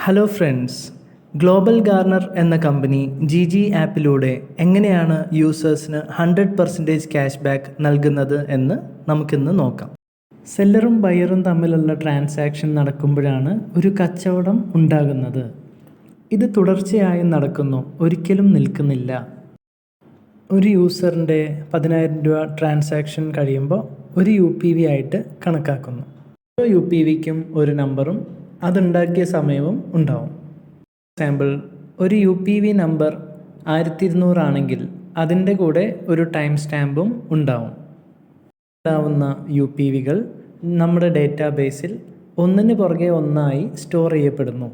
Hello friends, global Garner എന്ന company G ആപ്പിലൂടെ എങ്ങനെയാണ് യൂസേഴ്സിന് 100% ക്യാഷ് ബാക്ക് നൽകുന്നത് എന്ന് നമുക്കിന്ന് നോക്കാം. സെല്ലറും ബയറും തമ്മിലുള്ള ട്രാൻസാക്ഷൻ നടക്കുമ്പോഴാണ് ഒരു കച്ചവടം ഉണ്ടാകുന്നത്. ഇത് തുടർച്ചയായി നടക്കുന്നു, ഒരിക്കലും നിൽക്കുന്നില്ല. ഒരു യൂസറിൻ്റെ 10,000 രൂപ ട്രാൻസാക്ഷൻ കഴിയുമ്പോൾ ഒരു UPV ആയിട്ട് കണക്കാക്കുന്നു. ഓരോ UPVക്കും ഒരു നമ്പറും അതുണ്ടാക്കിയ സമയവും ഉണ്ടാവും. എക്സാമ്പിൾ, ഒരു UPV നമ്പർ 1200 ആണെങ്കിൽ അതിൻ്റെ കൂടെ ഒരു ടൈം സ്റ്റാമ്പും ഉണ്ടാവും. ഉണ്ടാവുന്ന UPVകൾ നമ്മുടെ ഡേറ്റാബേസിൽ ഒന്നിന് പുറകെ ഒന്നായി സ്റ്റോർ ചെയ്യപ്പെടുന്നു.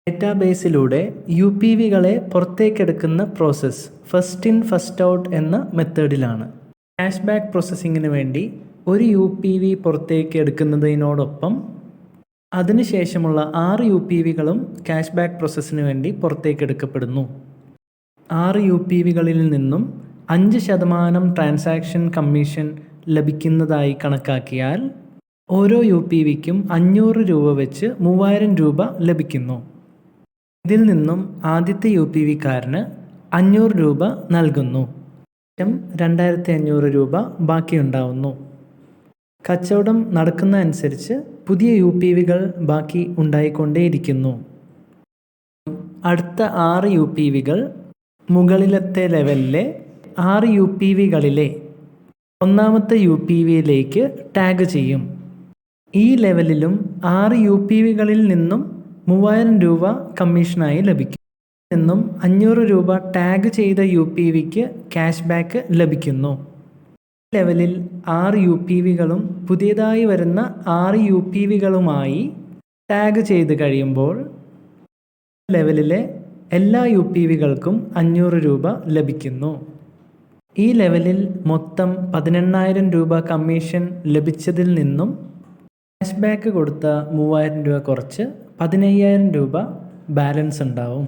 ഡേറ്റാബേസിലൂടെ UPVകളെ പുറത്തേക്കെടുക്കുന്ന process first in first out എന്ന മെത്തേഡിലാണ്. ക്യാഷ് ബാക്ക് പ്രോസസ്സിങ്ങിന് വേണ്ടി ഒരു UPV പുറത്തേക്ക് എടുക്കുന്നതിനോടൊപ്പം അതിനുശേഷമുള്ള 6 UPVകളും ക്യാഷ് ബാക്ക് പ്രോസസ്സിന് വേണ്ടി പുറത്തേക്ക് എടുക്കപ്പെടുന്നു. 6 UPVകളിൽ നിന്നും 5% ട്രാൻസാക്ഷൻ കമ്മീഷൻ ലഭിക്കുന്നതായി കണക്കാക്കിയാൽ ഓരോ UPVക്കും 500 രൂപ വെച്ച് 3000 രൂപ ലഭിക്കുന്നു. ഇതിൽ നിന്നും ആദ്യത്തെ UPVക്കാരന് 500 രൂപ നൽകുന്നു. 2500 രൂപ ബാക്കിയുണ്ടാവുന്നു. കച്ചവടം നടക്കുന്ന അനുസരിച്ച് പുതിയ UPVകൾ ബാക്കി ഉണ്ടായിക്കൊണ്ടേയിരിക്കുന്നു. അടുത്ത 6 UPVകൾ മുകളിലത്തെ ലെവലിലെ 6 UPVകളിലെ ഒന്നാമത്തെ UPVയിലേക്ക് ടാഗ് ചെയ്യും. ഈ ലെവലിലും 6 UPVകളിൽ നിന്നും 3000 രൂപ കമ്മീഷനായി ലഭിക്കും. നിന്നും 500 രൂപ ടാഗ് ചെയ്ത UPVക്ക് ക്യാഷ് ബാക്ക് ലഭിക്കുന്നു. ലെവലിൽ 6 UPVകളും പുതിയതായി വരുന്ന 6 UPVകളുമായി ടാഗ് ചെയ്ത് കഴിയുമ്പോൾ ലെവലിലെ എല്ലാ UPVകൾക്കും 500 രൂപ ലഭിക്കുന്നു. ഈ ലെവലിൽ മൊത്തം 18,000 രൂപ കമ്മീഷൻ ലഭിച്ചതിൽ നിന്നും ക്യാഷ് ബാക്ക് കൊടുത്ത 3000 രൂപ കുറച്ച് 15,000 രൂപ ബാലൻസ് ഉണ്ടാവും.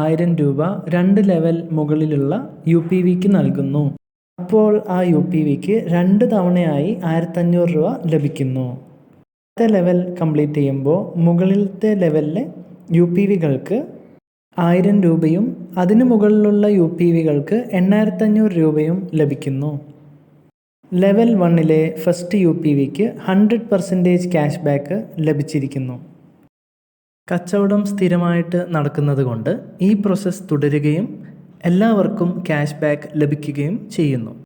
1000 രൂപ 2 ലെവൽ മുകളിലുള്ള UPVക്ക് നൽകുന്നു. അപ്പോൾ ആ UPVക്ക് 2 തവണയായി 1500 രൂപ ലഭിക്കുന്നു. അടുത്ത ലെവൽ കംപ്ലീറ്റ് ചെയ്യുമ്പോൾ മുകളിലത്തെ ലെവലിലെ UPVകൾക്ക് 1000 രൂപയും അതിനു മുകളിലുള്ള UPVകൾക്ക് 8500 രൂപയും ലഭിക്കുന്നു. ലെവൽ 1ലെ ഫസ്റ്റ് UPVക്ക് 100% ക്യാഷ് ബാക്ക് ലഭിച്ചിരിക്കുന്നു. കച്ചവടം സ്ഥിരമായിട്ട് നടക്കുന്നത് കൊണ്ട് ഈ പ്രോസസ്സ് തുടരുകയും എല്ലാവർക്കും ക്യാഷ് ബാക്ക് ലഭിക്കുകയും ചെയ്യുന്നു.